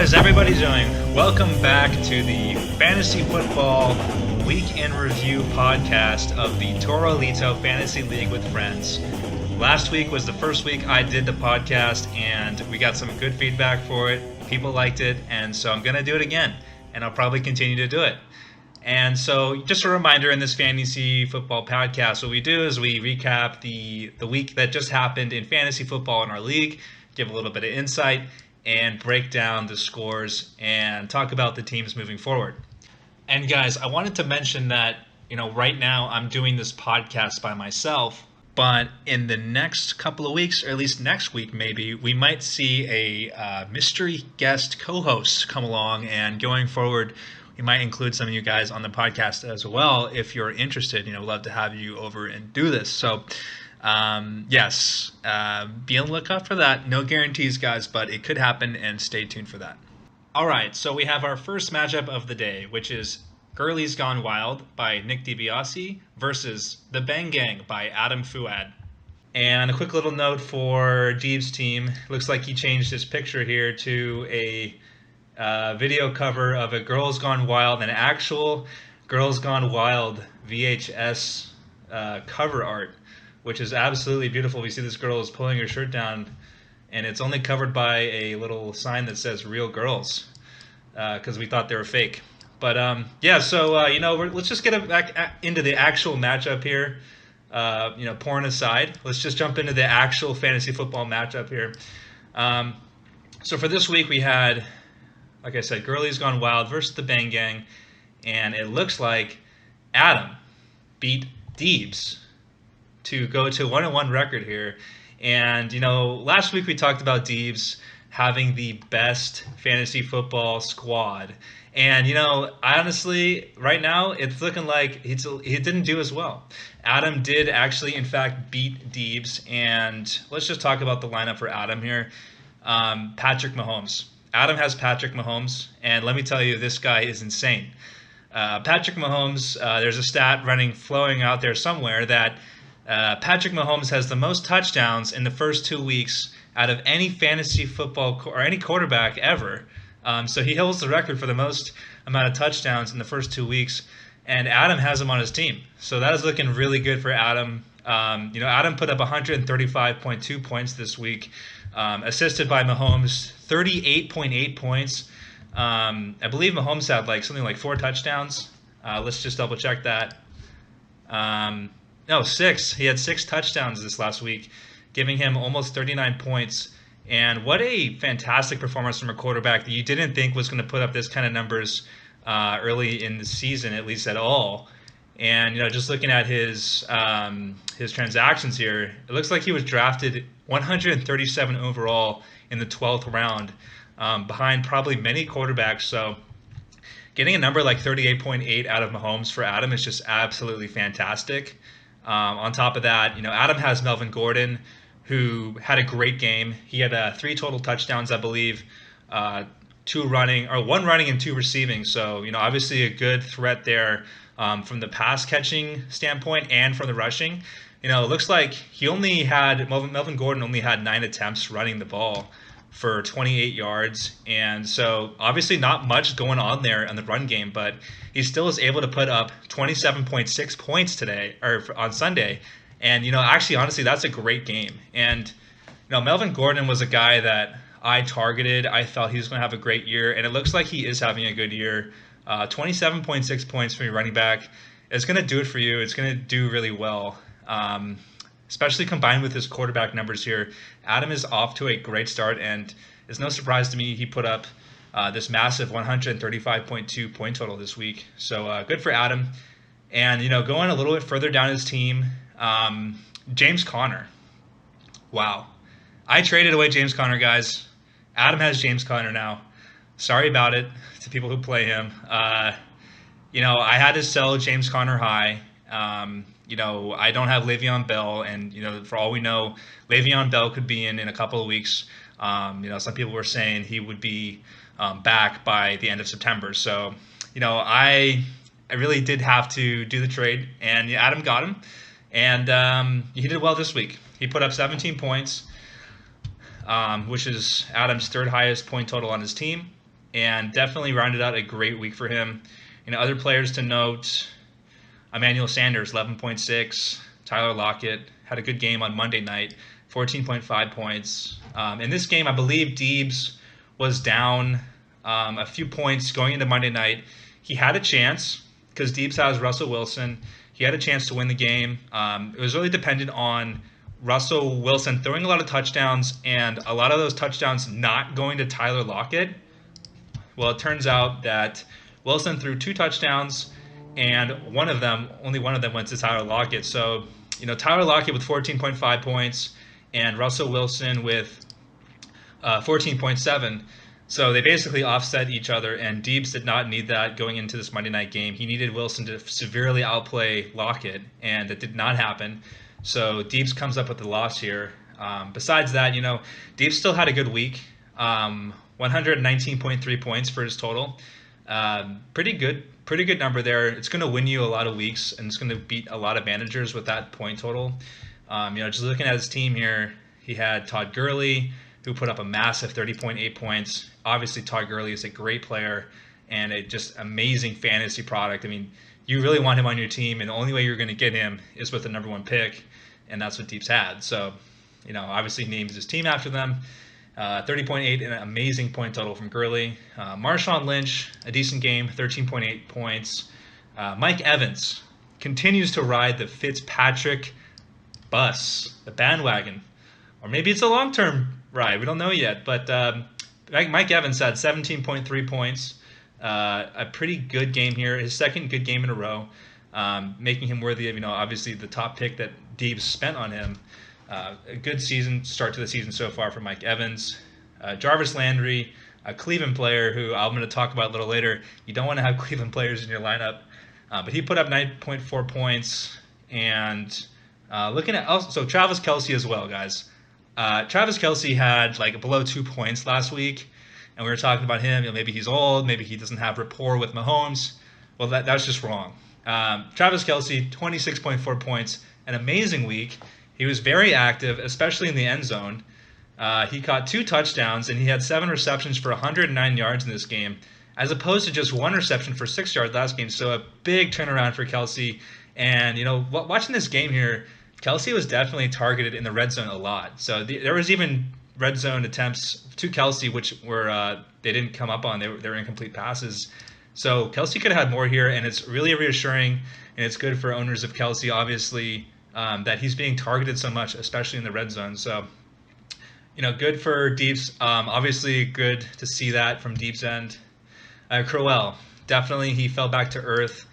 is everybody doing? Welcome back to the Fantasy Football Week in Review podcast of the Torolito Fantasy League with Friends. Last week was the first week I did the podcast, and we got some good feedback for it. People liked it, and so I'm going to do it again, and I'll probably continue to do it. And so just a reminder, in this fantasy football podcast, what we do is we recap the week that just happened in fantasy football in our league, give a little bit of insight, and break down the scores and talk about the teams moving forward. And guys, I wanted to mention that, right now I'm doing this podcast by myself, but in the next couple of weeks, or at least next week maybe, we might see a mystery guest co-host come along, and going forward, we might include some of you guys on the podcast as well if you're interested. We'd love to have you over and do this. So, yes, be on the lookout for that. No guarantees, guys, but it could happen, and stay tuned for that. All right, so we have our first matchup of the day, which is Gurley's Gone Wild by Nick DiBiase versus The Bang Gang by Adam Fuad. And a quick little note for Deebs' team. Looks like he changed his picture here to a video cover of a Girls Gone Wild, an actual Girls Gone Wild VHS cover art, which is absolutely beautiful. We see this girl is pulling her shirt down, and it's only covered by a little sign that says "Real Girls," because we thought they were fake. But so let's just get back into the actual matchup here. Porn aside, let's just jump into the actual fantasy football matchup here. So for this week, we had, like I said, Gurley's Gone Wild versus the Bang Gang, and it looks like Adam beat Deebs to go to 1-1 record here. And, last week we talked about Deebs having the best fantasy football squad. And, I honestly, right now, it's looking like he didn't do as well. Adam did actually, in fact, beat Deebs. And let's just talk about the lineup for Adam here. Patrick Mahomes. Adam has Patrick Mahomes, and let me tell you, this guy is insane. Patrick Mahomes, there's a stat flowing out there somewhere that Patrick Mahomes has the most touchdowns in the first 2 weeks out of any fantasy football or any quarterback ever. So he holds the record for the most amount of touchdowns in the first 2 weeks, and Adam has him on his team. So that is looking really good for Adam. Adam put up 135.2 points this week, assisted by Mahomes, 38.8 points. I believe Mahomes had something like 4 touchdowns. Let's just double check that. No, 6. He had 6 touchdowns this last week, giving him almost 39 points. And what a fantastic performance from a quarterback that you didn't think was going to put up this kind of numbers early in the season, at least at all. And, just looking at his transactions here, it looks like he was drafted 137 overall in the 12th round, behind probably many quarterbacks. So getting a number like 38.8 out of Mahomes for Adam is just absolutely fantastic. On top of that, Adam has Melvin Gordon, who had a great game. He had 3 total touchdowns, I believe, 1 running and 2 receiving. So, obviously a good threat there from the pass catching standpoint and from the rushing. It looks like Melvin Gordon only had 9 attempts running the ball for 28 yards. And so obviously not much going on there on the run game, but he still is able to put up 27.6 points today or on Sunday. And, actually, honestly, that's a great game. And, Melvin Gordon was a guy that I targeted. I thought he was going to have a great year, and it looks like he is having a good year. 27.6 points from your running back. It's going to do it for you. It's going to do really well. Especially combined with his quarterback numbers here. Adam is off to a great start, and it's no surprise to me he put up this massive 135.2 point total this week. So good for Adam. And, going a little bit further down his team, James Conner. Wow. I traded away James Conner, guys. Adam has James Conner now. Sorry about it to people who play him. I had to sell James Conner high. I don't have Le'Veon Bell, and, for all we know, Le'Veon Bell could be in a couple of weeks. Some people were saying he would be back by the end of September. So, I really did have to do the trade, and Adam got him, and he did well this week. He put up 17 points, which is Adam's third highest point total on his team. and definitely rounded out a great week for him. Other players to note: Emmanuel Sanders, 11.6. Tyler Lockett had a good game on Monday night, 14.5 points. In this game, I believe Deebs was down a few points going into Monday night. He had a chance because Deebs has Russell Wilson. He had a chance to win the game. It was really dependent on Russell Wilson throwing a lot of touchdowns and a lot of those touchdowns not going to Tyler Lockett. Well, it turns out that Wilson threw 2 touchdowns, and only one of them went to Tyler Lockett. So, Tyler Lockett with 14.5 points and Russell Wilson with 14.7. So they basically offset each other, and Deebs did not need that going into this Monday night game. He needed Wilson to severely outplay Lockett, and that did not happen. So Deebs comes up with the loss here. Besides that, Deebs still had a good week. 119.3 points for his total. Pretty good number there. It's going to win you a lot of weeks, and it's going to beat a lot of managers with that point total. Just looking at his team here, he had Todd Gurley, who put up a massive 30.8 points. Obviously, Todd Gurley is a great player and a just amazing fantasy product. I mean, you really want him on your team, and the only way you're going to get him is with the number 1 pick, and that's what Deebs had. So, obviously he names his team after them. 30.8, and an amazing point total from Gurley. Marshawn Lynch, a decent game, 13.8 points. Mike Evans continues to ride the Fitzpatrick bus, the bandwagon. Or maybe it's a long-term ride. We don't know yet. But Mike Evans had 17.3 points. A pretty good game here. His second good game in a row, making him worthy of, obviously the top pick that Deebs spent on him. A good start to the season so far for Mike Evans. Jarvis Landry, a Cleveland player who I'm going to talk about a little later. You don't want to have Cleveland players in your lineup. But he put up 9.4 points. And looking at also Travis Kelce as well, guys. Travis Kelce had below 2 points last week. And we were talking about him. Maybe he's old. Maybe he doesn't have rapport with Mahomes. Well, that's just wrong. Travis Kelce, 26.4 points. An amazing week. He was very active, especially in the end zone. He caught 2 touchdowns, and he had 7 receptions for 109 yards in this game, as opposed to just 1 reception for 6 yards last game. So a big turnaround for Kelce. And, watching this game here, Kelce was definitely targeted in the red zone a lot. So there was even red zone attempts to Kelce, which were they didn't come up on. They were incomplete passes. So Kelce could have had more here, and it's really reassuring, and it's good for owners of Kelce, obviously, that he's being targeted so much, especially in the red zone. So, good for Deebs. Obviously, good to see that from Deebs' end. Crowell, definitely he fell back to earth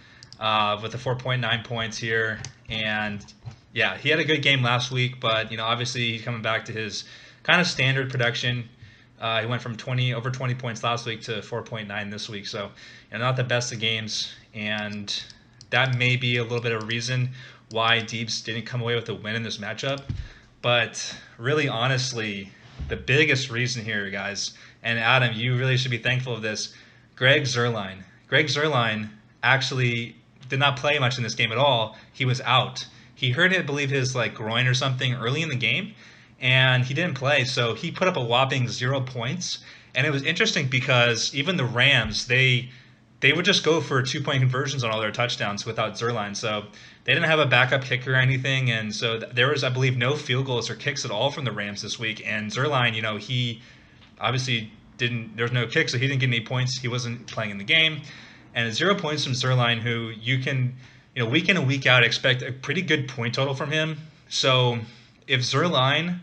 with the 4.9 points here. And, yeah, he had a good game last week, but, obviously he's coming back to his kind of standard production. He went from over 20 points last week to 4.9 this week. So, not the best of games. And that may be a little bit of a reason why Deebs didn't come away with a win in this matchup. But really, honestly, the biggest reason here, guys, and Adam, you really should be thankful of this, Greg Zuerlein. Greg Zuerlein actually did not play much in this game at all. He was out. He hurt, I believe, his groin or something early in the game, and he didn't play. So he put up a whopping 0 points. And it was interesting because even the Rams, they would just go for 2-point conversions on all their touchdowns without Zuerlein. So they didn't have a backup kicker or anything, and so there was, I believe, no field goals or kicks at all from the Rams this week. And Zuerlein, he obviously didn't. There was no kick, so he didn't get any points. He wasn't playing in the game, and 0 points from Zuerlein, who you can, week in and week out expect a pretty good point total from him. So if Zuerlein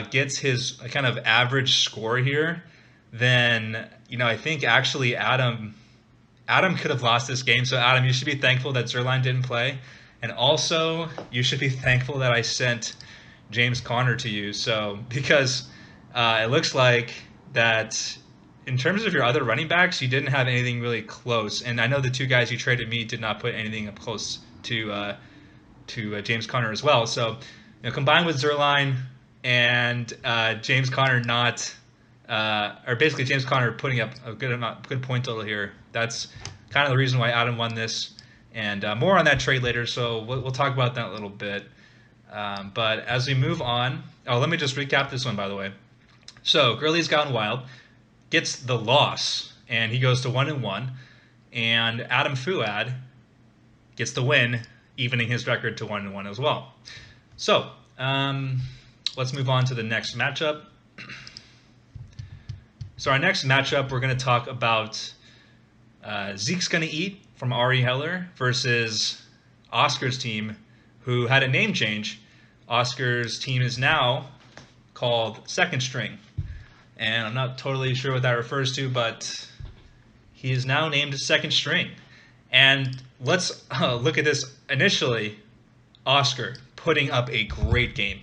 gets his kind of average score here, then I think actually Adam could have lost this game. So, Adam, you should be thankful that Zuerlein didn't play. And also, you should be thankful that I sent James Conner to you. So, because it looks like that in terms of your other running backs, you didn't have anything really close. And I know the 2 guys you traded me did not put anything up close to James Conner as well. So, combined with Zuerlein and James Conner or basically James Conner putting up a good point total here, that's kind of the reason why Adam won this. And more on that trade later, so we'll talk about that a little bit. But as we move on, let me just recap this one, by the way. So Gurley's gone wild. gets the loss, and he goes to 1-1. And Adam Fuad gets the win, evening his record to 1-1 as well. So let's move on to the next matchup. So our next matchup, we're going to talk about Zeke's Gonna Eat from Ari Heller versus Oscar's team, who had a name change. Oscar's team is now called Second String. And I'm not totally sure what that refers to, but he is now named Second String. And let's look at this initially. Oscar putting up a great game.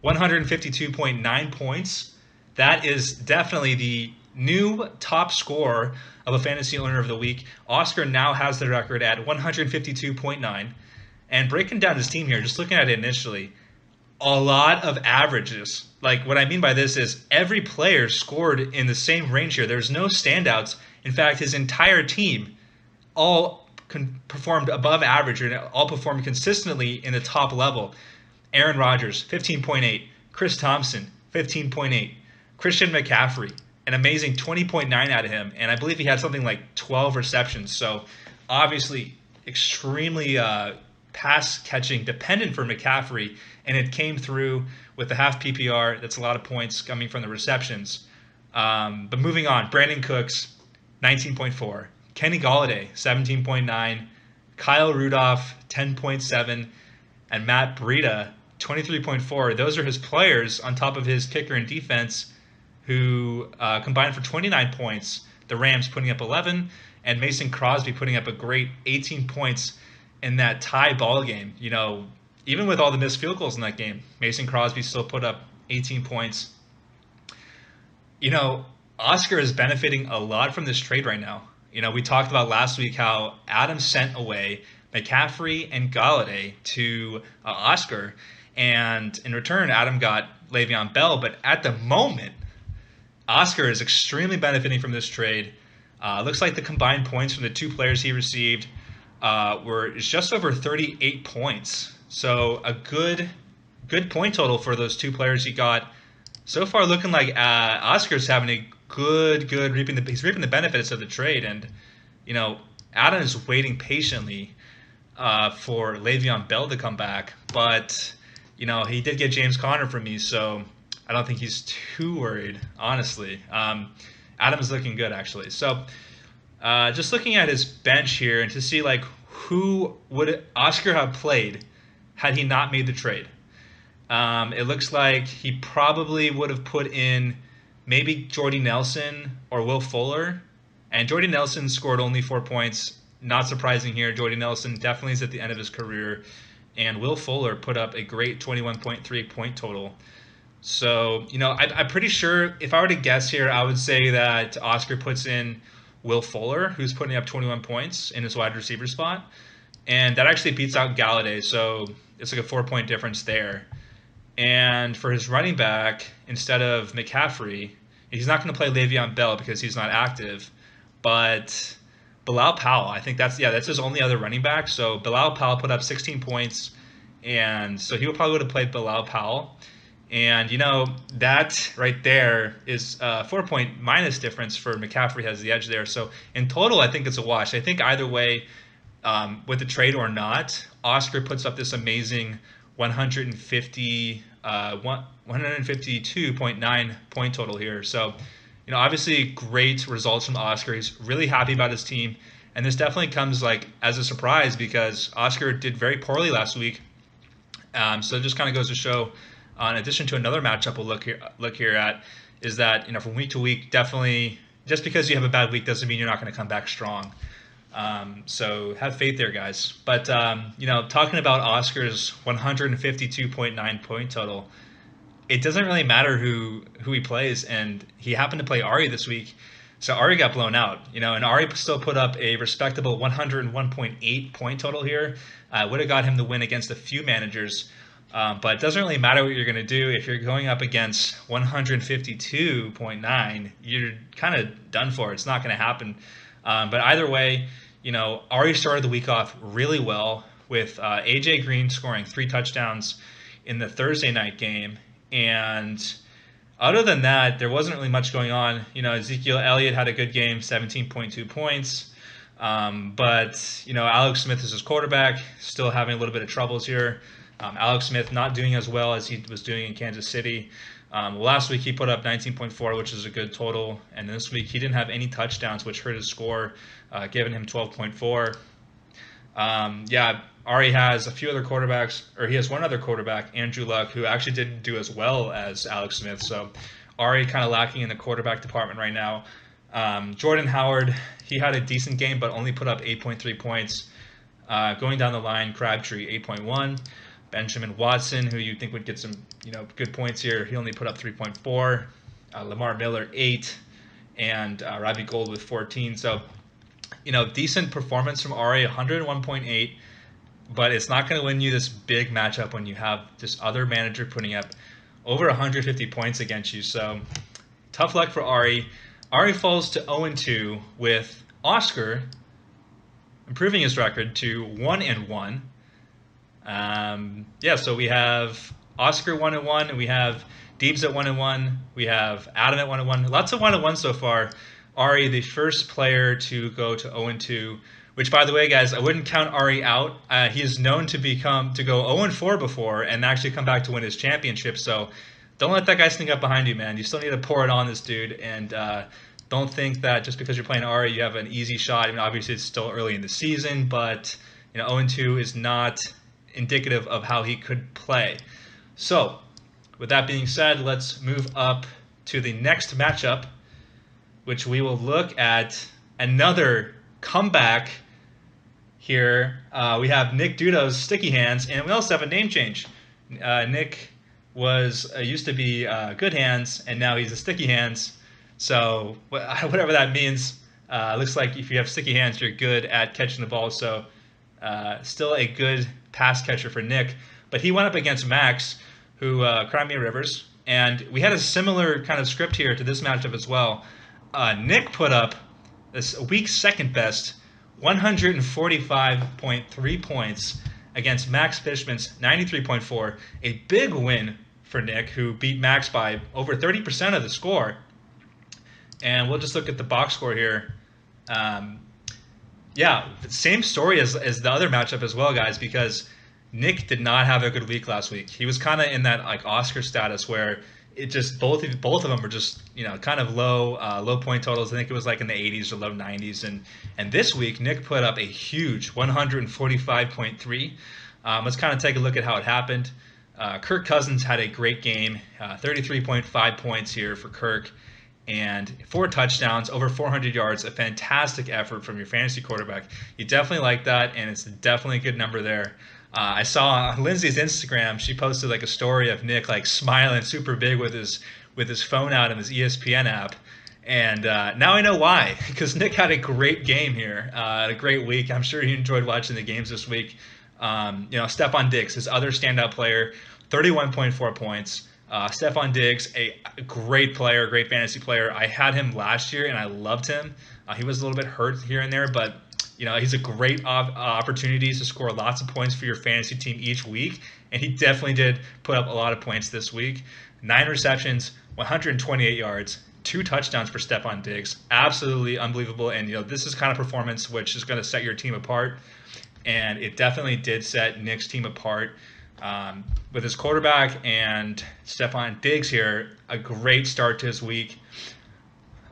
152.9 points. That is definitely the new top scorer of a fantasy owner of the week. Oscar now has the record at 152.9. And breaking down his team here, just looking at it initially, a lot of averages. Like, what I mean by this is every player scored in the same range here. There's no standouts. In fact, his entire team all performed above average, or all performed consistently in the top level. Aaron Rodgers, 15.8. Chris Thompson, 15.8. Christian McCaffrey, an amazing 20.9 out of him. And I believe he had something like 12 receptions. So obviously extremely pass catching dependent for McCaffrey, and it came through with the half PPR. That's a lot of points coming from the receptions. But moving on, Brandon Cooks, 19.4. Kenny Golladay, 17.9. Kyle Rudolph, 10.7. And Matt Breida, 23.4. Those are his players on top of his kicker and defense, who combined for 29 points. The Rams putting up 11, and Mason Crosby putting up a great 18 points in that tie ball game. You know, even with all the missed field goals in that game, Mason Crosby still put up 18 points. You know, Oscar is benefiting a lot from this trade right now. You know, we talked about last week how Adam sent away McCaffrey and Golladay to Oscar, and in return, Adam got Le'Veon Bell. But at the moment, Oscar is extremely benefiting from this trade. Looks like the combined points from the two players he received were just over 38 points. So a good point total for those two players he got. So far, looking like Oscar's having a good he's reaping the benefits of the trade. And you know, Adam is waiting patiently for Le'Veon Bell to come back, but you know, he did get James Conner from me, so I don't think he's too worried, honestly. Adam is looking good, actually. So just looking at his bench here, and to see like who would Oscar have played had he not made the trade. It looks like he probably would have put in maybe Jordy Nelson or Will Fuller. And Jordy Nelson scored only 4 points. Not surprising here. Jordy Nelson definitely is at the end of his career. And Will Fuller put up a great 21.3 point total. So, you know, I'm pretty sure if I were to guess here, I would say that Oscar puts in Will Fuller, who's putting up 21 points in his wide receiver spot. And that actually beats out Golladay. So it's like a 4-point difference there. And for his running back, instead of McCaffrey, he's not going to play Le'Veon Bell because he's not active. But Bilal Powell, I think that's his only other running back. So Bilal Powell put up 16 points, and so he probably would have played Bilal Powell. And you know, that right there is a 4-point minus difference for McCaffrey, has the edge there. So in total, I think it's a wash. I think either way, with the trade or not, Oscar puts up this amazing 152.9 point total here. So, you know, obviously great results from Oscar. He's really happy about his team, and this definitely comes like as a surprise because Oscar did very poorly last week. So it just kind of goes to show, in addition to another matchup we'll look here at, is that, you know, from week to week, definitely just because you have a bad week doesn't mean you're not going to come back strong. So have faith there, guys. But you know, talking about Oscar's 152.9 point total, it doesn't really matter who he plays, and he happened to play Ari this week, so Ari got blown out. You know, and Ari still put up a respectable 101.8 point total here. Would have got him the win against a few managers, but it doesn't really matter what you're going to do if you're going up against 152.9. You're kind of done for. It's not going to happen. But either way, you know, Ari started the week off really well with AJ Green scoring 3 touchdowns in the Thursday night game, and Other than that, there wasn't really much going on. Ezekiel Elliott had a good game, 17.2 points. But Alex Smith is his quarterback, still having a little bit of troubles here. Alex Smith not doing as well as he was doing in Kansas City. Last week he put up 19.4, which is a good total, and this week he didn't have any touchdowns, which hurt his score, giving him 12.4. Ari has a few other quarterbacks, or he has one other quarterback, Andrew Luck, who actually didn't do as well as Alex Smith. So Ari kind of lacking in the quarterback department right now. Jordan Howard, he had a decent game, but only put up 8.3 points. Going down the line, Crabtree 8.1. Benjamin Watson, who you think would get some good points here, he only put up 3.4. Lamar Miller 8, and Robbie Gould with 14. So decent performance from Ari, 101.8. But it's not going to win you this big matchup when you have this other manager putting up over 150 points against you. So tough luck for Ari. Ari falls to 0-2 with Oscar improving his record to 1-1. So we have Oscar 1-1, and we have Deebs at 1-1. We have Adam at 1-1. Lots of 1-1 so far. Ari, the first player to go to 0-2. Which, by the way, guys, I wouldn't count Ari out. He is known to go 0-4 before and actually come back to win his championship. So don't let that guy sneak up behind you, man. You still need to pour it on this dude. And don't think that just because you're playing Ari, you have an easy shot. I mean, obviously, it's still early in the season, but 0-2 is not indicative of how he could play. So with that being said, let's move up to the next matchup, which we will look at another comeback. Here we have Nick Dudo's Sticky Hands, and we also have a name change. Nick was used to be Good Hands, and now he's a Sticky Hands. So whatever that means, looks like if you have sticky hands, you're good at catching the ball. So still a good pass catcher for Nick. But he went up against Max, who Crimea Rivers, and we had a similar kind of script here to this matchup as well. Nick put up this week's second best 145.3 points against Max Fishman's 93.4. A big win for Nick, who beat Max by over 30% of the score. And we'll just look at the box score here. Same story as the other matchup as well, guys, because Nick did not have a good week last week. He was kind of in that like Oscar status where it just both of them were just kind of low point totals. I think it was like in the 80s or low 90s. And this week Nick put up a huge 145.3. Let's kind of take a look at how it happened. Kirk Cousins had a great game, 33.5 points here for Kirk, and 4 touchdowns, over 400 yards. A fantastic effort from your fantasy quarterback. You definitely like that, and it's definitely a good number there. I saw on Lindsay's Instagram, she posted like a story of Nick like smiling super big with his phone out and his ESPN app. And now I know why, because Nick had a great game here, a great week. I'm sure he enjoyed watching the games this week. Stephon Diggs, his other standout player, 31.4 points. Stephon Diggs, a great player, great fantasy player. I had him last year and I loved him. He was a little bit hurt here and there, but he's a great opportunity to score lots of points for your fantasy team each week, and he definitely did put up a lot of points this week. 9 receptions, 128 yards, 2 touchdowns for Stephon Diggs. Absolutely unbelievable, and this is kind of performance which is going to set your team apart, and it definitely did set Nick's team apart. With his quarterback and Stephon Diggs here, a great start to his week.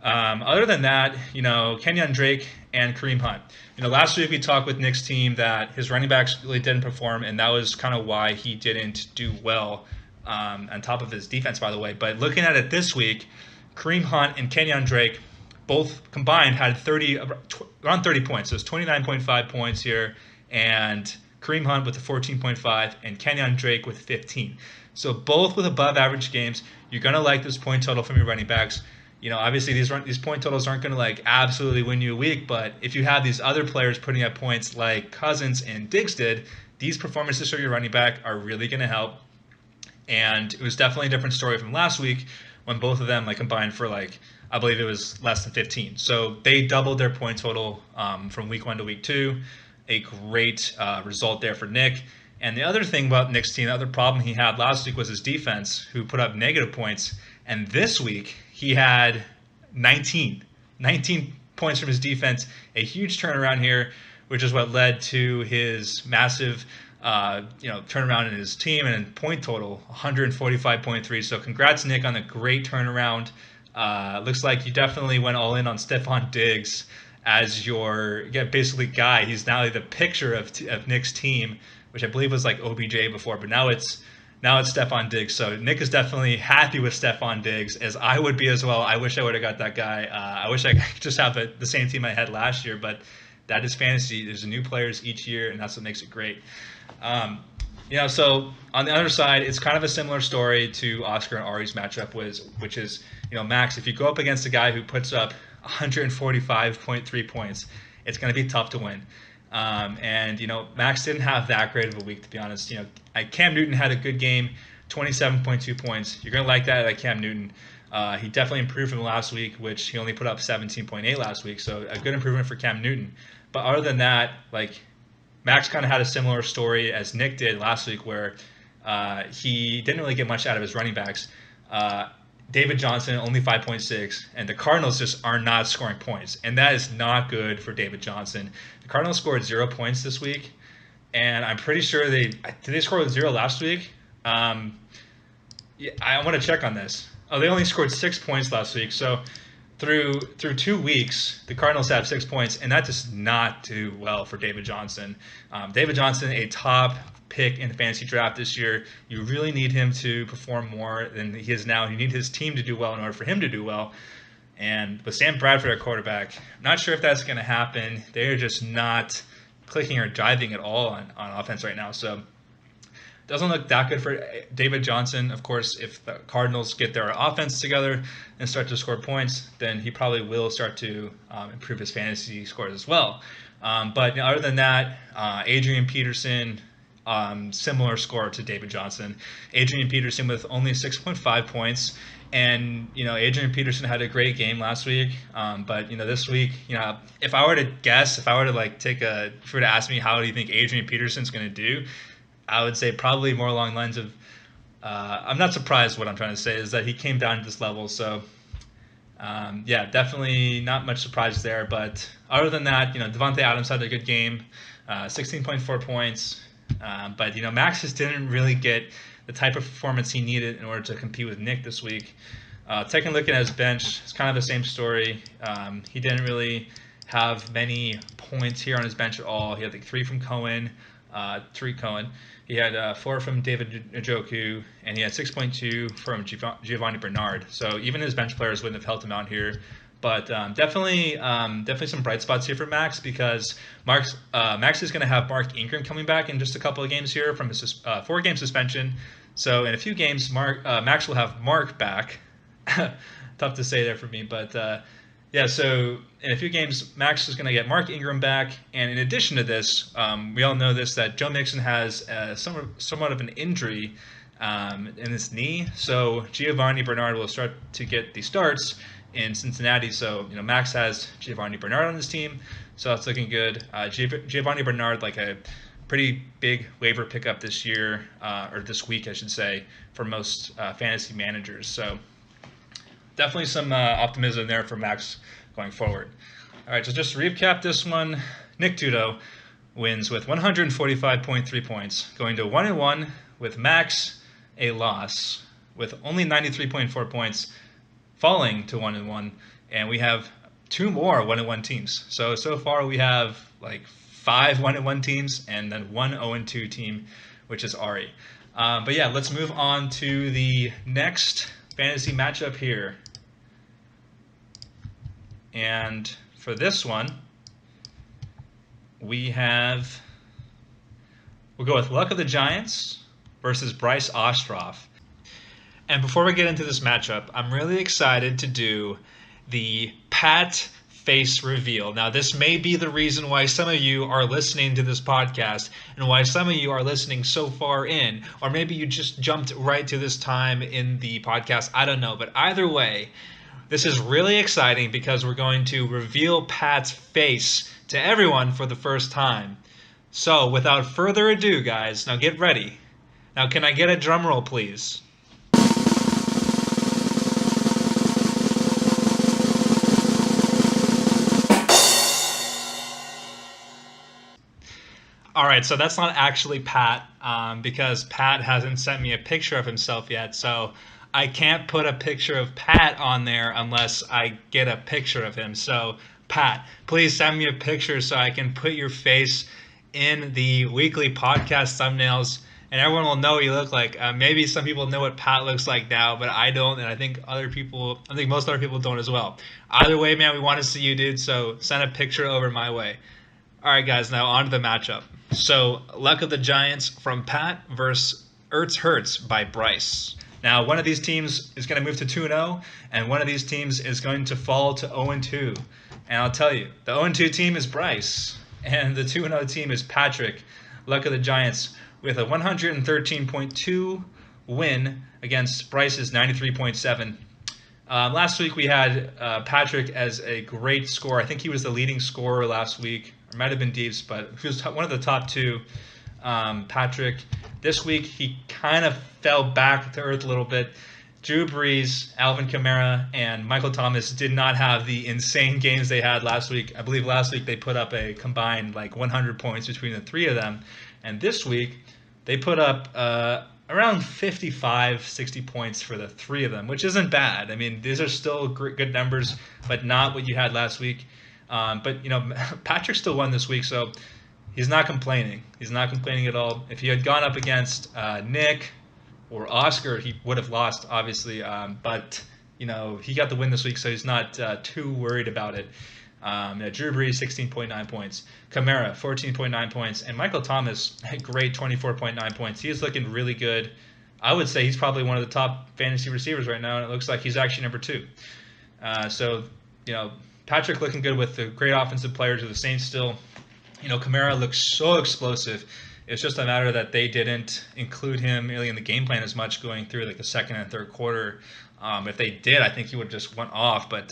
Other than that, Kenyon Drake and Kareem Hunt. Last week we talked with Nick's team that his running backs really didn't perform, and that was kind of why he didn't do well on top of his defense, by the way. But looking at it this week, Kareem Hunt and Kenyon Drake both combined had around 30 points. So it's 29.5 points here, and Kareem Hunt with a 14.5 and Kenyon Drake with 15. So both with above average games. You're going to like this point total from your running backs. Obviously these point totals aren't going to like absolutely win you a week, but if you have these other players putting up points like Cousins and Diggs did, these performances for your running back are really going to help. And it was definitely a different story from last week when both of them like combined for like, I believe it was less than 15. So they doubled their point total from week 1 to week 2. A great result there for Nick. And the other thing about Nick's team, the other problem he had last week was his defense, who put up negative points. And this week, he had 19 points from his defense, a huge turnaround here, which is what led to his massive turnaround in his team and point total, 145.3. So congrats, Nick, on the great turnaround. Looks like you definitely went all in on Stephon Diggs as your basically guy. He's now the picture of Nick's team, which I believe was like OBJ before, but now it's Stephon Diggs. So Nick is definitely happy with Stephon Diggs, as I would be as well. I wish I would have got that guy. I wish I could just have the same team I had last year, but that is fantasy. There's new players each year, and that's what makes it great. So on the other side, it's kind of a similar story to Oscar and Ari's matchup, which is, Max, if you go up against a guy who puts up 145.3 points, it's going to be tough to win. Max didn't have that great of a week, to be honest. Cam Newton had a good game, 27.2 points. You're going to like that Cam Newton. He definitely improved from last week, which he only put up 17.8 last week. So a good improvement for Cam Newton. But other than that, Max kind of had a similar story as Nick did last week, where he didn't really get much out of his running backs. David Johnson, only 5.6, and the Cardinals just are not scoring points, and that is not good for David Johnson. The Cardinals scored 0 points this week, and I'm pretty sure did they score 0 last week? I want to check on this. Oh, they only scored 6 points last week, so through 2 weeks, the Cardinals have 6 points, and that does not do well for David Johnson. David Johnson, a top pick in the fantasy draft this year. You really need him to perform more than he is now. You need his team to do well in order for him to do well. And with Sam Bradford at quarterback, I'm not sure if that's going to happen. They're just not clicking or jiving at all on offense right now. So it doesn't look that good for David Johnson. Of course, if the Cardinals get their offense together and start to score points, then he probably will start to improve his fantasy scores as well. But other than that, Adrian Peterson, similar score to David Johnson. Adrian Peterson with only 6.5 points. And, Adrian Peterson had a great game last week. But, this week, if I were to guess, if you were to ask me how do you think Adrian Peterson's going to do, I would say probably more along the lines of, I'm not surprised. What I'm trying to say is that he came down to this level. So, definitely not much surprise there. But other than that, Devontae Adams had a good game, 16.4 points. But Max just didn't really get the type of performance he needed in order to compete with Nick this week. Taking a look at his bench, it's kind of the same story. He didn't really have many points here on his bench at all. He had 3 from Cohen, 3 Cohen. He had 4 from David Njoku, and he had 6.2 from Giovanni Bernard. So even his bench players wouldn't have helped him out here. But definitely some bright spots here for Max, because Max is going to have Mark Ingram coming back in just a couple of games here from his 4-game suspension. So in a few games, Max will have Mark back. Tough to say there for me, but so in a few games, Max is going to get Mark Ingram back. And in addition to this, we all know that Joe Mixon has somewhat of an injury in his knee. So Giovanni Bernard will start to get the starts in Cincinnati. So Max has Giovanni Bernard on his team, so that's looking good. Giovanni Bernard, a pretty big waiver pickup this year, or this week I should say, for most fantasy managers. So definitely some optimism there for Max going forward. All right, so just to recap this one, Nick Tudo wins with 145.3 points, going to 1-1, with Max a loss with only 93.4 points, falling to 1-1, and we have 2 more 1-1 teams. So far we have 5 1-1 teams and then 1 0-2 team, which is Ari. Let's move on to the next fantasy matchup here. And for this one, we'll go with Luck of the Giants versus Bryce Ostroff. And before we get into this matchup, I'm really excited to do the Pat face reveal. Now, this may be the reason why some of you are listening to this podcast and why some of you are listening so far in, or maybe you just jumped right to this time in the podcast. I don't know, but either way, this is really exciting because we're going to reveal Pat's face to everyone for the first time. So, without further ado, guys, now get ready. Now, can I get a drum roll, please? All right, so that's not actually Pat because Pat hasn't sent me a picture of himself yet. So I can't put a picture of Pat on there unless I get a picture of him. So, Pat, please send me a picture so I can put your face in the weekly podcast thumbnails and everyone will know what you look like. Maybe some people know what Pat looks like now, but I don't, and I think most other people don't as well. Either way, man, we want to see you, dude. So send a picture over my way. All right, guys, now on to the matchup. So, Luck of the Giants from Pat versus Ertz Hurts by Bryce. Now, one of these teams is going to move to 2-0, and one of these teams is going to fall to 0-2. And I'll tell you, the 0-2 team is Bryce, and the 2-0 team is Patrick. Luck of the Giants with a 113.2 win against Bryce's 93.7. Last week we had Patrick as a great scorer. I think he was the leading scorer last week. It might have been Deebs, but he was one of the top two. Patrick, this week he kind of fell back to earth a little bit. Drew Brees, Alvin Kamara, and Michael Thomas did not have the insane games they had last week. I believe last week they put up a combined like 100 points between the three of them. And this week they put up around 55, 60 points for the three of them, which isn't bad. I mean, these are still good numbers, but not what you had last week. But, Patrick still won this week, so he's not complaining. He's not complaining at all. If he had gone up against Nick or Oscar, he would have lost, obviously. But, he got the win this week, so he's not too worried about it. Drew Brees, 16.9 points. Kamara, 14.9 points. And Michael Thomas, a great 24.9 points. He is looking really good. I would say he's probably one of the top fantasy receivers right now, and it looks like he's actually number 2. Patrick looking good with the great offensive players of the Saints still. Kamara looks so explosive. It's just a matter that they didn't include him really in the game plan as much going through like the second and third quarter. If they did, I think he would have just went off. But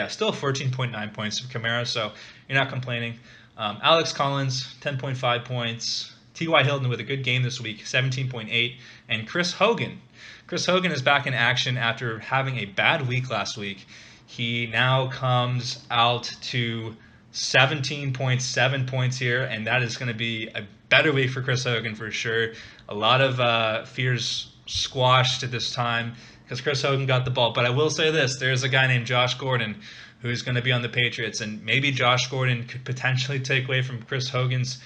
still 14.9 points for Kamara, so you're not complaining. Alex Collins, 10.5 points. T.Y. Hilton with a good game this week, 17.8. And Chris Hogan. Chris Hogan is back in action after having a bad week last week. He now comes out to 17.7 points here, and that is going to be a better week for Chris Hogan for sure. A lot of fears squashed at this time because Chris Hogan got the ball. But I will say this, there's a guy named Josh Gordon who's going to be on the Patriots, and maybe Josh Gordon could potentially take away from Chris Hogan's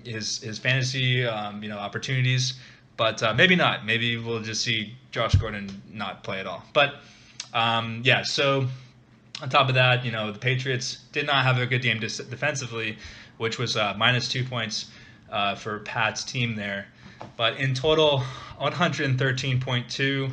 his fantasy opportunities. But maybe not. Maybe we'll just see Josh Gordon not play at all. But so on top of that, the Patriots did not have a good game defensively, which was minus 2 points for Pat's team there. But in total, 113.2.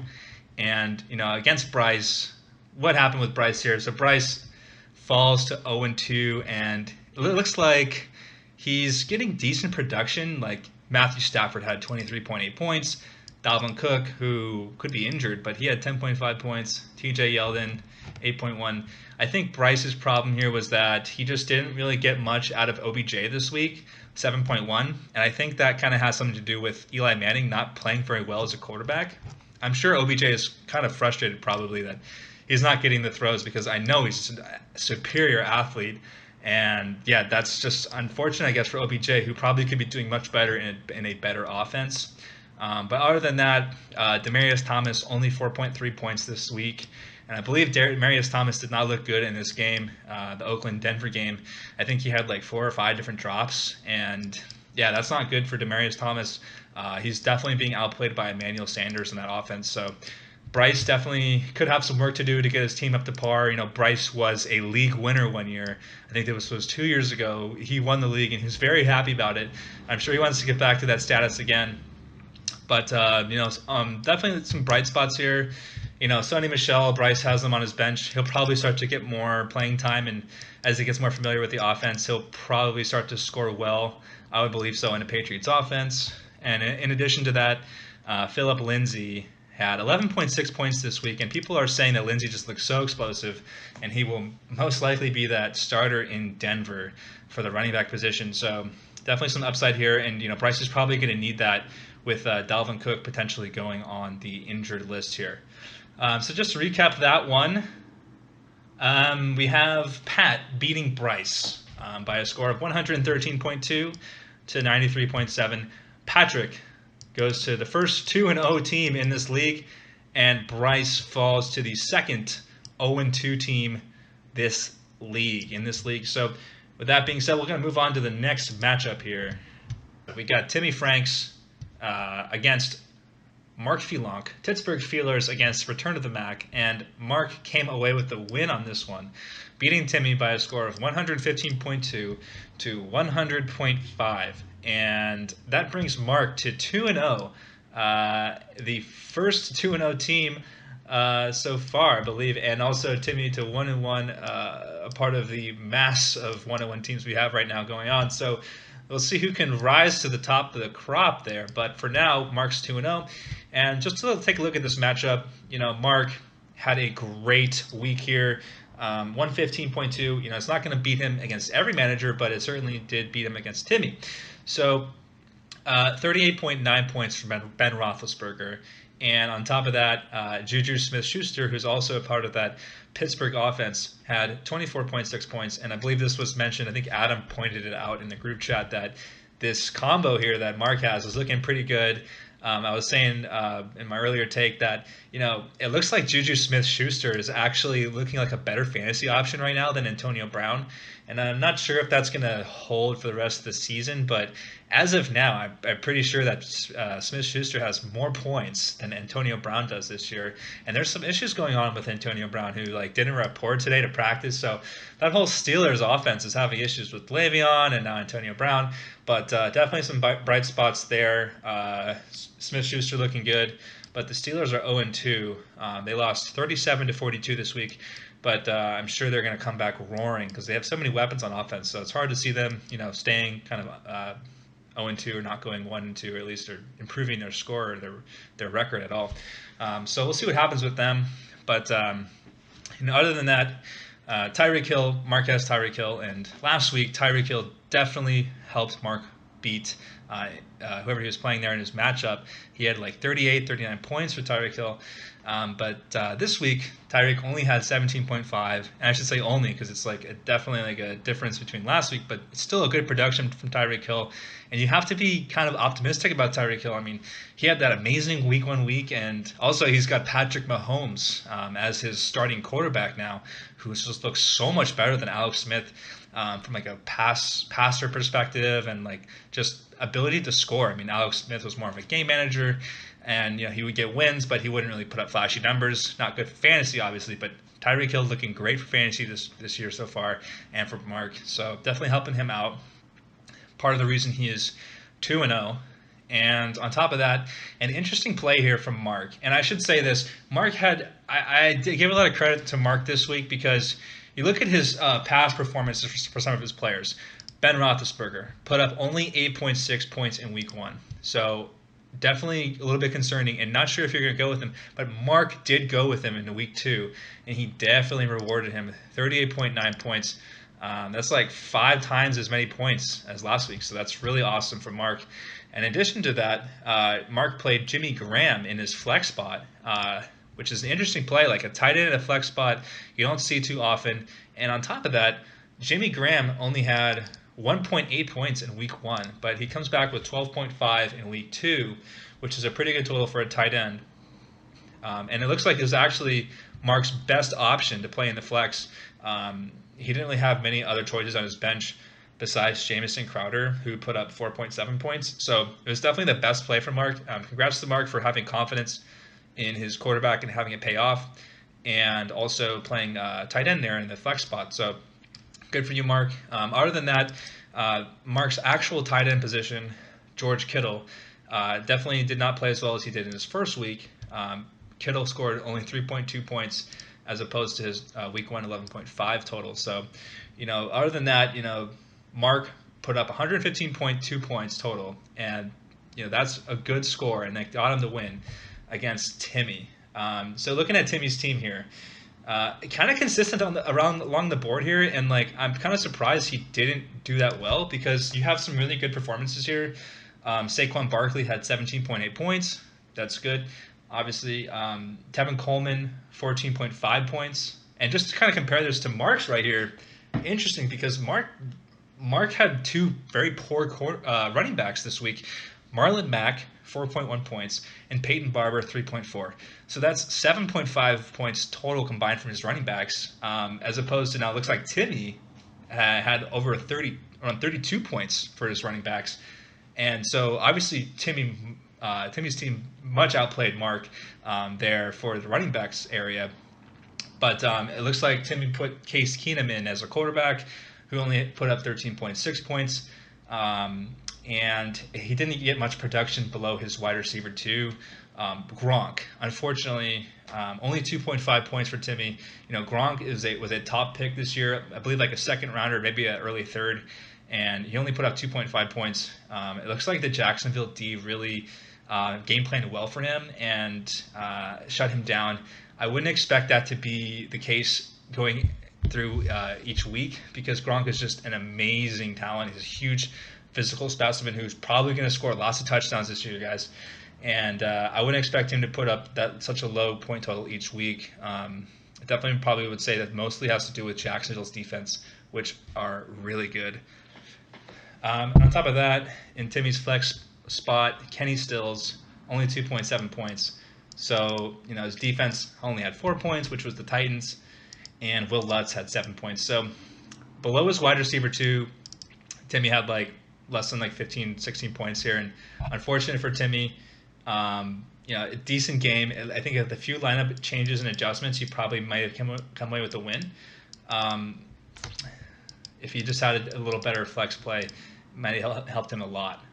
And, against Bryce, what happened with Bryce here? So Bryce falls to 0-2, and it looks like he's getting decent production. Like Matthew Stafford had 23.8 points. Dalvin Cook, who could be injured, but he had 10.5 points. TJ Yeldon, 8.1. I think Bryce's problem here was that he just didn't really get much out of OBJ this week, 7.1. And I think that kind of has something to do with Eli Manning not playing very well as a quarterback. I'm sure OBJ is kind of frustrated probably that he's not getting the throws because I know he's a superior athlete. And that's just unfortunate, I guess, for OBJ, who probably could be doing much better in a better offense. But other than that, Demaryius Thomas only 4.3 points this week. And I believe Demaryius Thomas did not look good in this game, the Oakland-Denver game. I think he had like 4 or 5 different drops. And that's not good for Demaryius Thomas. He's definitely being outplayed by Emmanuel Sanders in that offense. So Bryce definitely could have some work to do to get his team up to par. Bryce was a league winner one year. I think this was 2 years ago. He won the league, and he was very happy about it. I'm sure he wants to get back to that status again. But, definitely some bright spots here. Sonny Michel, Bryce has him on his bench. He'll probably start to get more playing time, and as he gets more familiar with the offense, he'll probably start to score well. I would believe so in the Patriots offense. And in addition to that, Philip Lindsay had 11.6 points this week, and people are saying that Lindsay just looks so explosive, and he will most likely be that starter in Denver for the running back position. So definitely some upside here, and Bryce is probably going to need that with Dalvin Cook potentially going on the injured list here. So just to recap that one, we have Pat beating Bryce. by a score of 113.2 to 93.7. Patrick goes to the first 2-0 team in this league, and Bryce falls to the second 0-2 team in this league. So with that being said, we're going to move on to the next matchup here. We got Timmy Franks against Mark Filonk, Pittsburgh Feelers against Return of the Mac, and Mark came away with the win on this one, beating Timmy by a score of 115.2 to 100.5, and that brings Mark to 2-0, the first 2-0 team so far, I believe, and also Timmy to 1-1, a part of the mass of 1-1 teams we have right now going on. So we'll see who can rise to the top of the crop there. But for now, Mark's 2-0. And just to take a look at this matchup, Mark had a great week here. 115.2. It's not going to beat him against every manager, but it certainly did beat him against Timmy. So 38.9 points from Ben Roethlisberger. And on top of that, Juju Smith-Schuster, who's also a part of that Pittsburgh offense, had 24.6 points. And I believe this was mentioned, I think Adam pointed it out in the group chat, that this combo here that Mark has is looking pretty good. I was saying in my earlier take that, it looks like Juju Smith-Schuster is actually looking like a better fantasy option right now than Antonio Brown. And I'm not sure if that's going to hold for the rest of the season, but as of now, I'm pretty sure that Smith-Schuster has more points than Antonio Brown does this year. And there's some issues going on with Antonio Brown, who didn't report today to practice. So that whole Steelers offense is having issues with Le'Veon and now Antonio Brown. But definitely some bright spots there. Smith-Schuster looking good. But the Steelers are 0-2. They lost 37-42 this week. But I'm sure they're going to come back roaring because they have so many weapons on offense. So it's hard to see them, staying kind of 0-2 or not going 1-2, or at least they're improving their score or their record at all. So we'll see what happens with them. But other than that, Tyreek Hill, Mark has Tyreek Hill, and last week Tyreek Hill definitely helped Mark beat whoever he was playing there in his matchup. He had 38, 39 points for Tyreek Hill. But this week, Tyreek only had 17.5, and I should say only because it's definitely a difference between last week, but it's still a good production from Tyreek Hill. And you have to be kind of optimistic about Tyreek Hill. I mean, he had that amazing week 1 week, and also he's got Patrick Mahomes as his starting quarterback now, who just looks so much better than Alex Smith from a passer perspective and just ability to score. I mean, Alex Smith was more of a game manager, and he would get wins, but he wouldn't really put up flashy numbers. Not good for fantasy, obviously, but Tyreek Hill looking great for fantasy this year so far, and for Mark. So definitely helping him out. Part of the reason he is 2-0. And on top of that, an interesting play here from Mark. And I should say this, Mark had, I give a lot of credit to Mark this week because you look at his past performances for some of his players. Ben Roethlisberger put up only 8.6 points in week 1. So definitely a little bit concerning, and not sure if you're going to go with him. But Mark did go with him in week 2, and he definitely rewarded him 38.9 points. That's 5 times as many points as last week, so that's really awesome for Mark. In addition to that, Mark played Jimmy Graham in his flex spot, which is an interesting play, a tight end in a flex spot you don't see too often. And on top of that, Jimmy Graham only had 1.8 points in week 1, but he comes back with 12.5 in week 2, which is a pretty good total for a tight end. And it looks like it's actually Mark's best option to play in the flex. He didn't really have many other choices on his bench besides Jamison Crowder, who put up 4.7 points. So it was definitely the best play for Mark. Congrats to Mark for having confidence in his quarterback and having it pay off, and also playing tight end there in the flex spot. So good for you, Mark. Other than that, Mark's actual tight end position, George Kittle, definitely did not play as well as he did in his first week. Kittle scored only 3.2 points as opposed to his week 1 11.5 total. So, other than that, Mark put up 115.2 points total, and that's a good score, and they got him the win against Timmy. So looking at Timmy's team here, kind of consistent along the board here, and I'm kind of surprised he didn't do that well because you have some really good performances here. Saquon Barkley had 17.8 points. That's good. Obviously, Tevin Coleman, 14.5 points. And just to kind of compare this to Mark's right here, interesting because Mark Mark had two very poor running backs this week. Marlon Mack, 4.1 points, and Peyton Barber, 3.4. So that's 7.5 points total combined from his running backs, as opposed to now it looks like Timmy had over around 32 points for his running backs. And so obviously Timmy's team much outplayed Mark there for the running backs area. But it looks like Timmy put Case Keenum in as a quarterback, who only put up 13.6 points. And he didn't get much production below his wide receiver two, Gronk. Unfortunately, only 2.5 points for Timmy. Gronk was a top pick this year, I believe like a second rounder, maybe an early third, and he only put up 2.5 points. It looks like the Jacksonville D really game planned well for him and shut him down. I wouldn't expect that to be the case going through each week, because Gronk is just an amazing talent. He's a huge physical specimen who's probably going to score lots of touchdowns this year, guys. And I wouldn't expect him to put up such a low point total each week. Definitely probably would say that mostly has to do with Jacksonville's defense, which are really good. On top of that, in Timmy's flex spot, Kenny Stills, only 2.7 points. So, his defense only had 4 points, which was the Titans, and Will Lutz had 7 points. So, below his wide receiver two, Timmy had less than 15, 16 points here. And unfortunate for Timmy, a decent game. I think with a few lineup changes and adjustments, he probably might have come away with a win. If he just had a little better flex play, it might have helped him a lot.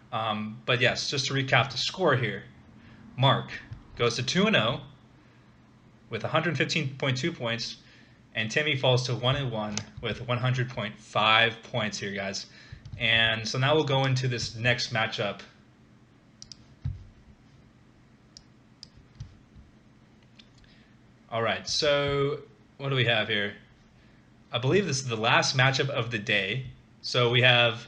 But yes, just to recap the score here, Mark goes to 2-0 with 115.2 points, and Timmy falls to 1-1 with 100.5 points here, guys. And so now we'll go into this next matchup. All right, so what do we have here? I believe this is the last matchup of the day. So we have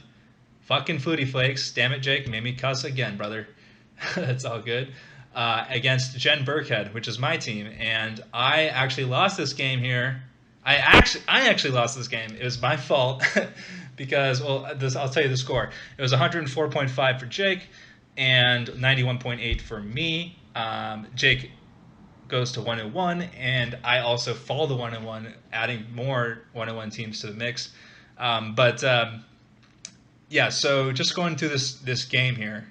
fucking Foodie Flakes. Damn it, Jake, made me cuss again, brother. That's all good. Against Jen Burkhead, which is my team, and I actually lost this game here. I actually lost this game. It was my fault because, I'll tell you the score. It was 104.5 for Jake and 91.8 for me. Jake goes to 1-1, and I also fall to 1-1, adding more 1-1 teams to the mix. Yeah, so just going through this game here.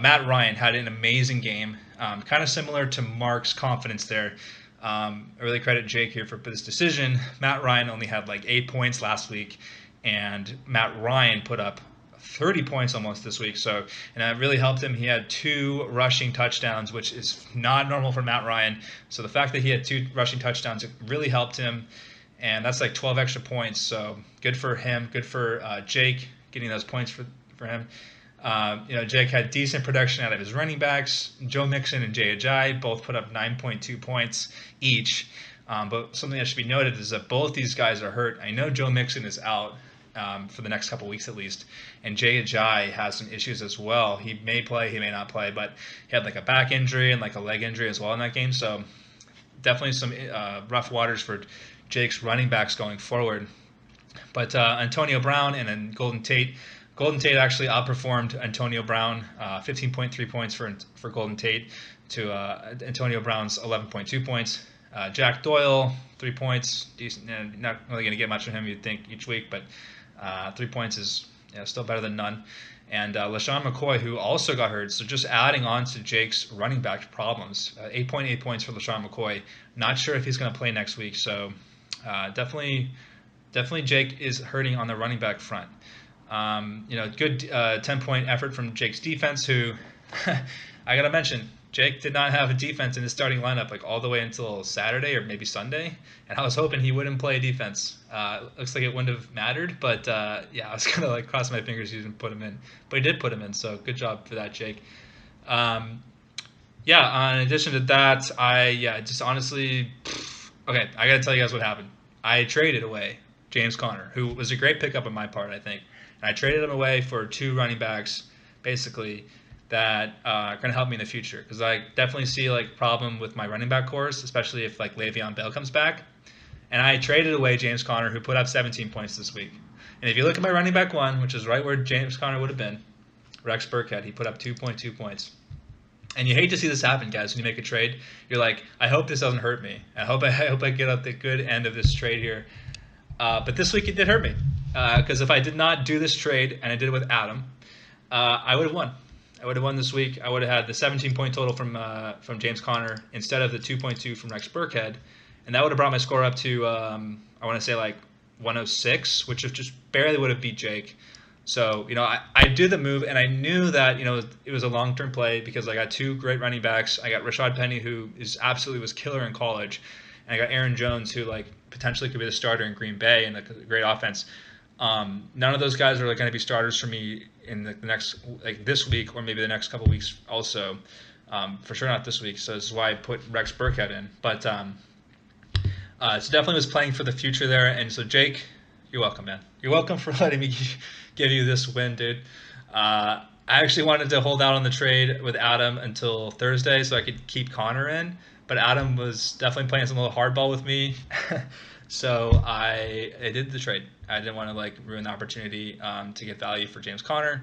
Matt Ryan had an amazing game, kind of similar to Mark's confidence there. I really credit Jake here for this decision. Matt Ryan only had 8 points last week, and Matt Ryan put up 30 points almost this week. And that really helped him. He had 2 rushing touchdowns, which is not normal for Matt Ryan. So the fact that he had 2 rushing touchdowns, it really helped him, and that's 12 extra points. So good for him. Good for Jake getting those points for him. Jake had decent production out of his running backs. Joe Mixon and Jay Ajayi both put up 9.2 points each. But something that should be noted is that both these guys are hurt. I know Joe Mixon is out for the next couple weeks at least, and Jay Ajayi has some issues as well. He may play, he may not play, but he had a back injury and a leg injury as well in that game. So definitely some rough waters for Jake's running backs going forward. But Antonio Brown and then Golden Tate. Golden Tate actually outperformed Antonio Brown, 15.3 points for Golden Tate to Antonio Brown's 11.2 points. Jack Doyle, 3 points, decent. Not really going to get much from him, you'd think, each week, but 3 points is still better than none. And LaShawn McCoy, who also got hurt, so just adding on to Jake's running back problems. 8.8 points for LaShawn McCoy. Not sure if he's going to play next week, so definitely Jake is hurting on the running back front. Good 10-point effort from Jake's defense, who I gotta mention, Jake did not have a defense in his starting lineup all the way until Saturday or maybe Sunday, and I was hoping he wouldn't play defense. Looks like it wouldn't have mattered, but I was gonna cross my fingers he didn't put him in, but he did put him in, so good job for that, Jake. In addition to that, just honestly, okay, I gotta tell you guys what happened. I traded away James Conner, who was a great pickup on my part, I think. And I traded him away for 2 running backs, basically, that are going to help me in the future. Because I definitely see problem with my running back course, especially if Le'Veon Bell comes back. And I traded away James Conner, who put up 17 points this week. And if you look at my running back one, which is right where James Conner would have been, Rex Burkhead, he put up 2.2 points. And you hate to see this happen, guys. When you make a trade, you're like, I hope this doesn't hurt me. I hope I get up the good end of this trade here. But this week it did hurt me, because if I did not do this trade and I did it with Adam, I would have won. I would have won this week. I would have had the 17-point total from James Conner instead of the 2.2 from Rex Burkhead, and that would have brought my score up to I want to say like 106, which just barely would have beat Jake. So I did the move, and I knew that it was a long-term play because I got two great running backs. I got Rashad Penny, who was killer in college, and I got Aaron Jones, who potentially could be the starter in Green Bay and a great offense. None of those guys are going to be starters for me in the next this week or maybe the next couple weeks also. For sure not this week. So this is why I put Rex Burkhead in. But so definitely was playing for the future there. And so Jake, you're welcome, man. You're welcome for letting me give you this win, dude. I actually wanted to hold out on the trade with Adam until Thursday so I could keep Connor in. But Adam was definitely playing some little hardball with me. So I did the trade. I didn't want to ruin the opportunity to get value for James Conner.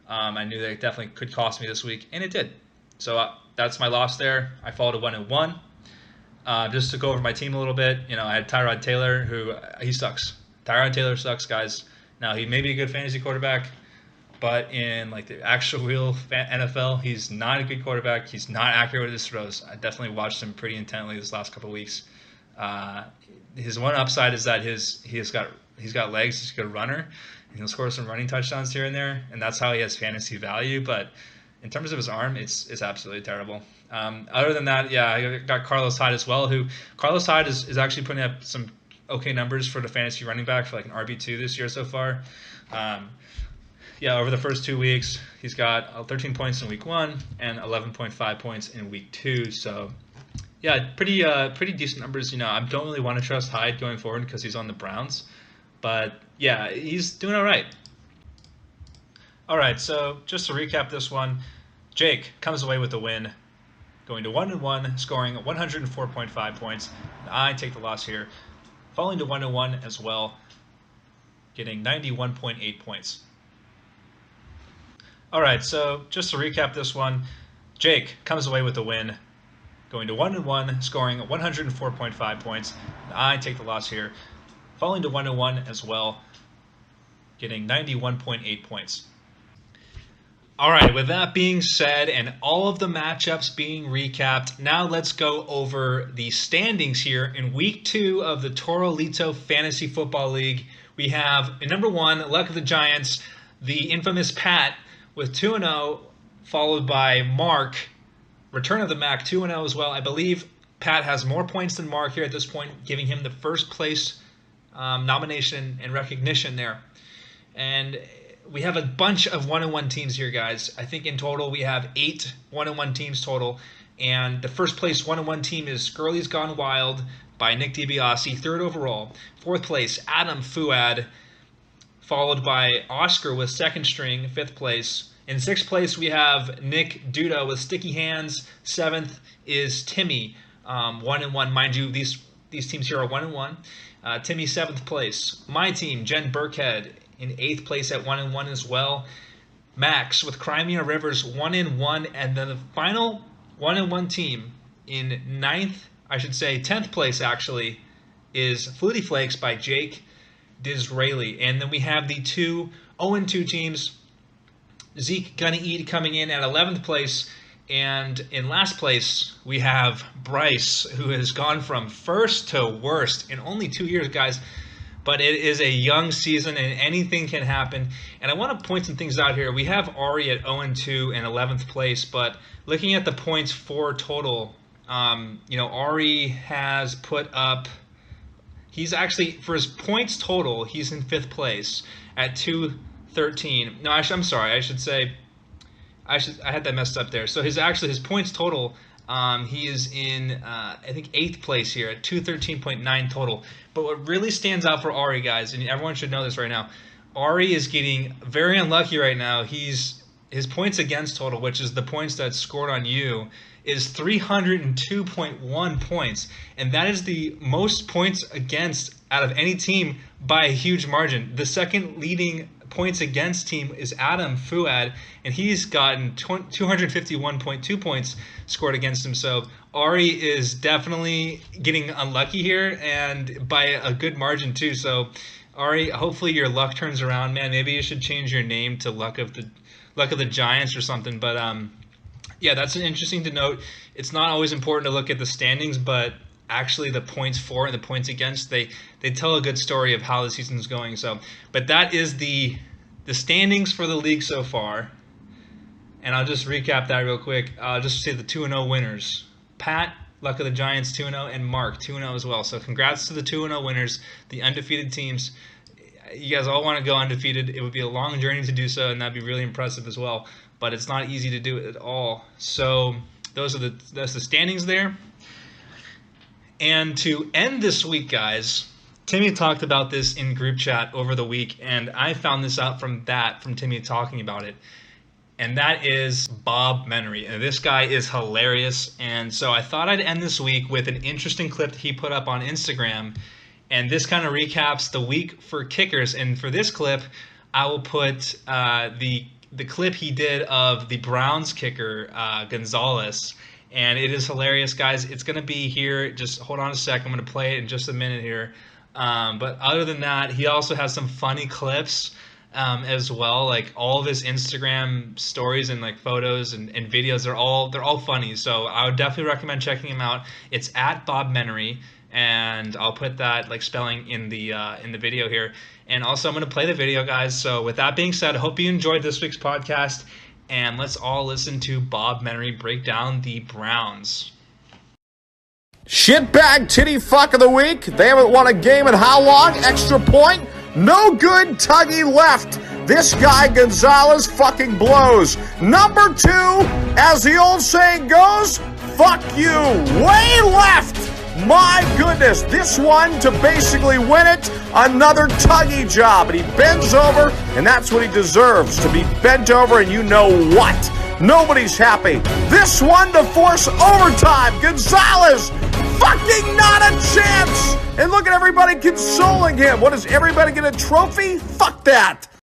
I knew that it definitely could cost me this week, and it did. So that's my loss there. I followed a 1-1. Just to go over my team a little bit, I had Tyrod Taylor, who he sucks. Tyrod Taylor sucks, guys. Now he may be a good fantasy quarterback, but in the actual real NFL, he's not a good quarterback. He's not accurate with his throws. I definitely watched him pretty intently this last couple of weeks. His one upside is that he's got legs. He's a good runner, and he'll score some running touchdowns here and there, and that's how he has fantasy value. But in terms of his arm, it's absolutely terrible. Other than that, yeah, I got Carlos Hyde as well. Carlos Hyde is actually putting up some okay numbers for the fantasy running back for an RB2 this year so far. Over the first 2 weeks, he's got 13 points in week 1 and 11.5 points in week 2. So. Yeah, pretty decent numbers. I don't really want to trust Hyde going forward because he's on the Browns, but yeah, he's doing all right. All right, so just to recap this one, Jake comes away with the win, going to 1-1, scoring 104.5 points. I take the loss here, falling to 1-1 as well, getting 91.8 points. All right, so just to recap this one, Jake comes away with the win, going to 1-1, scoring 104.5 points. I take the loss here, falling to 1-1 as well, getting 91.8 points. All right, with that being said and all of the matchups being recapped, now let's go over the standings here in Week 2 of the Toro Lito Fantasy Football League. We have, in number 1, Luck of the Giants, the infamous Pat with 2-0, followed by Mark, Return of the Mac, 2-0 as well. I believe Pat has more points than Mark here at this point, giving him the first place nomination and recognition there. And we have a bunch of 1-1 teams here, guys. I think in total we have 8 1-1 teams total. And the first place 1-1 team is Girlie's Gone Wild by Nick DiBiase, 3rd overall. 4th place, Adam Fuad, followed by Oscar with 2nd string, 5th place. In 6th place, we have Nick Duda with Sticky Hands. 7th is Timmy, 1-1. Mind you, these teams here are 1-1. Timmy, 7th place. My team, Jen Burkhead, in 8th place at 1-1 as well. Max with Crimea Rivers, 1-1. And then the final 1-1 team in 10th place actually, is Flutie Flakes by Jake Disraeli. And then we have the 2 0-2 teams, Zeke Gonna Eat coming in at 11th place, and in last place we have Bryce, who has gone from first to worst in only 2 years, guys. But it is a young season and anything can happen. And I want to point some things out here. We have Ari at 0-2 and 11th place, but looking at the points for total, Ari has put up, he's actually, for his points total, he's in 5th place at 213. No, I'm sorry. I had that messed up there. So his points total, he is in I think 8th place here at 213.9 total. But what really stands out for Ari, guys, and everyone should know this right now, Ari is getting very unlucky right now. His points against total, which is the points that's scored on you, is 302.1 points, and that is the most points against out of any team by a huge margin. The second leading points against team is Adam Fuad, and he's gotten 251.2 points scored against him. So Ari is definitely getting unlucky here, and by a good margin too. So Ari, hopefully your luck turns around, man. Maybe you should change your name to Luck of the Giants or something. But yeah, that's interesting to note. It's not always important to look at the standings, but actually the points for and the points against, they tell a good story of how the season's going. So, but that is the standings for the league so far. And I'll just recap that real quick. I'll just say the 2-0 winners. Pat, Luck of the Giants, 2-0, and Mark, 2-0 as well. So congrats to the 2-0 winners, the undefeated teams. You guys all want to go undefeated. It would be a long journey to do so, and that'd be really impressive as well. But it's not easy to do it at all. So that's the standings there. And to end this week, guys, Timmy talked about this in group chat over the week, and I found this out from Timmy talking about it. And that is Bob Menery. And this guy is hilarious. And so I thought I'd end this week with an interesting clip that he put up on Instagram. And this kind of recaps the week for kickers. And for this clip, I will put the clip he did of the Browns kicker, Gonzalez. And it is hilarious, guys. It's going to be here. Just hold on a sec. I'm going to play it in just a minute here. But other than that, he also has some funny clips as well. Like all of his Instagram stories and like photos and videos, they're all funny. So I would definitely recommend checking him out. It's at Bob Menery, and I'll put that like spelling in the video here. And also I'm going to play the video, guys. So with that being said, I hope you enjoyed this week's podcast, and let's all listen to Bob Menery break down the Browns. Shitbag titty fuck of the week. They haven't won a game in how long? Extra point? No good. Tuggy left. This guy Gonzalez fucking blows. Number 2, as the old saying goes, fuck you. Way left. My goodness. This one to basically win it. Another Tuggy job. And he bends over, and that's what he deserves. To be bent over, and you know what? Nobody's happy. This one to force overtime. Gonzalez, fucking not a chance. And look at everybody consoling him. What, does everybody get a trophy? Fuck that.